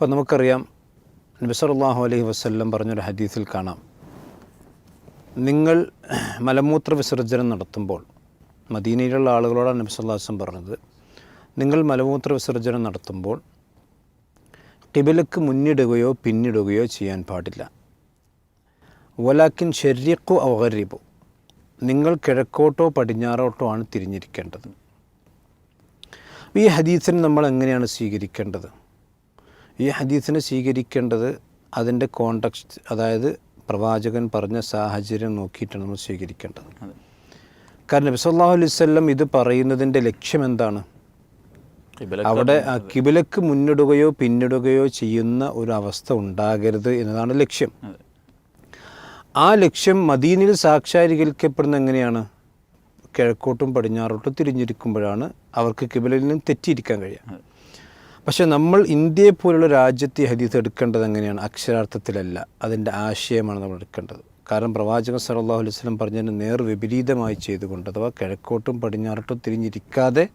അപ്പോൾ നമുക്കറിയാം നബി സല്ലല്ലാഹു അലൈഹി വസല്ലം പറഞ്ഞൊരു ഹദീസിൽ കാണാം, നിങ്ങൾ മലമൂത്ര വിസർജനം നടത്തുമ്പോൾ, മദീനയിലുള്ള ആളുകളോടാണ് നബി സല്ലല്ലാഹു അലൈഹി വസല്ലം പറഞ്ഞത്, നിങ്ങൾ മലമൂത്ര വിസർജനം നടത്തുമ്പോൾ ഖിബലക്ക് മുന്നിടുകയോ പിന്നിടുകയോ ചെയ്യാൻ പാടില്ല. വലാക്കിൻ ശരീഖു ഔ ഗരിബു, നിങ്ങൾ കിഴക്കോട്ടോ പടിഞ്ഞാറോട്ടോ ആണ് തിരിഞ്ഞിരിക്കേണ്ടത്. ഈ ഹദീസിനെ നമ്മൾ എങ്ങനെയാണ് സ്വീകരിക്കേണ്ടത്? ഈ ഹദീസിനെ സ്വീകരിക്കേണ്ടത് അതിൻ്റെ കോണ്ടക്സ്റ്റ്, അതായത് പ്രവാചകൻ പറഞ്ഞ സാഹചര്യം നോക്കിയിട്ടാണ് നമ്മൾ സ്വീകരിക്കേണ്ടത്. കാരണം നബി സല്ലല്ലാഹു അലൈഹി വസല്ലം ഇത് പറയുന്നതിൻ്റെ ലക്ഷ്യം എന്താണ്? അവിടെ കിബിലക്ക് മുന്നിടുകയോ പിന്നിടുകയോ ചെയ്യുന്ന ഒരു അവസ്ഥ ഉണ്ടാകരുത് എന്നതാണ് ലക്ഷ്യം. ആ ലക്ഷ്യം മദീനയിൽ സാക്ഷാത്കരിക്കപ്പെടുന്ന എങ്ങനെയാണ്? കിഴക്കോട്ടും പടിഞ്ഞാറോട്ടും തിരിഞ്ഞിരിക്കുമ്പോഴാണ് അവർക്ക് കിബിലയിൽ നിന്ന് തെറ്റിയിരിക്കാൻ കഴിയുക. പക്ഷേ നമ്മൾ ഇന്ത്യയെ പോലുള്ള രാജ്യത്തെ ഹദീസ് എടുക്കേണ്ടത് എങ്ങനെയാണ്? അക്ഷരാർത്ഥത്തിലല്ല, അതിൻ്റെ ആശയമാണ് നമ്മൾ എടുക്കേണ്ടത്. കാരണം പ്രവാചകൻ സല്ലല്ലാഹു അലൈഹി വസല്ലം പറഞ്ഞതിന് നേർ വിപരീതമായി ചെയ്തുകൊണ്ട്, അഥവാ കിഴക്കോട്ടും പടിഞ്ഞാറോട്ടും തിരിഞ്ഞിരിക്കാതെ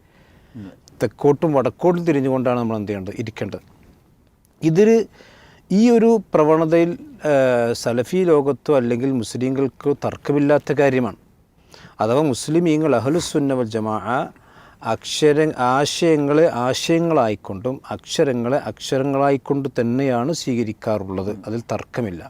തെക്കോട്ടും വടക്കോട്ടും തിരിഞ്ഞുകൊണ്ടാണ് നമ്മൾ എന്ത് ചെയ്യേണ്ടത്? ഇരിക്കേണ്ടത്. ഈ ഒരു പ്രവണതയിൽ സലഫി ലോകത്തോ അല്ലെങ്കിൽ മുസ്ലിങ്ങൾക്കോ തർക്കമില്ലാത്ത കാര്യമാണ്. അഥവാ മുസ്ലിമീങ്ങൾ അഹ്ലുസുന്ന വൽ ജമാഅ ആശയങ്ങളെ ആശയങ്ങളായിക്കൊണ്ടും അക്ഷരങ്ങളെ അക്ഷരങ്ങളായിക്കൊണ്ട് തന്നെയാണ് സ്വീകരിക്കാറുള്ളത്. അതിൽ തർക്കമില്ല.